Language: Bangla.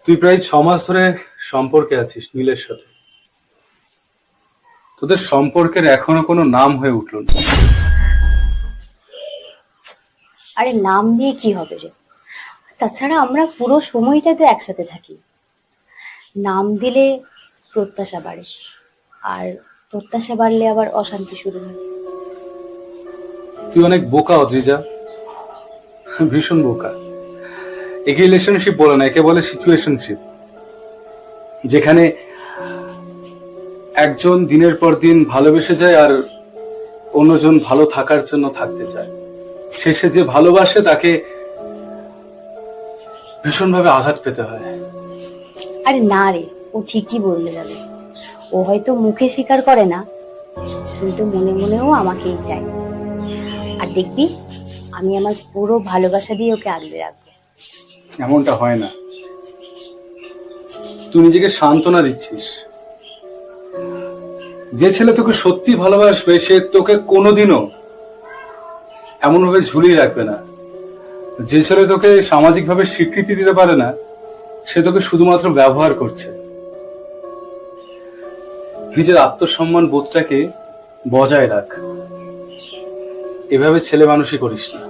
তুই প্রায় 6 মাস ধরে সম্পর্কে আছিস নীলের সাথে। তোদের সম্পর্কের এখনো কোনো নাম হয়ে উঠল না। আরে নাম দিয়ে কি হবে রে? তাছাড়া আমরা পুরো সময়টা তো একসাথে থাকি। নাম দিলে প্রত্যাশা বাড়ে, আর প্রত্যাশা বাড়লে আবার অশান্তি শুরু হয়। তুই অনেক বোকা অদ্রিজা, ভীষণ বোকা। একে রিলেশনশিপ বলে না, একে বলে সিচুয়েশনশিপ, যেখানে একজন দিনের পর দিন ভালোবেসে যায় আর অন্যজন ভালো থাকার জন্য থাকতে চায়। শেষে যে ভালোবাসে তাকে ভীষণভাবে আঘাত পেতে হয়। আরে না রে, ও ঠিকই বললে যাবে। ও হয়তো মুখে স্বীকার করে না, কিন্তু মনে মনেও আমাকেই চায়। আর দেখবি, আমি আমার পুরো ভালোবাসা দিয়ে ওকে আগলে রাখবো। এমনটা হয় না। তুই নিজেকে সান্ত্বনা দিচ্ছিস। যে ছেলে তোকে সত্যি ভালোবাসবে সে তোকে কোনোদিনও এমন ভাবে ঝুলিয়ে রাখবে না। যে ছেলে তোকে সামাজিকভাবে স্বীকৃতি দিতে পারে না সে তোকে শুধুমাত্র ব্যবহার করছে। নিজের আত্মসম্মান বোধটাকে বজায় রাখ। এভাবে ছেলে মানুষই করিস না।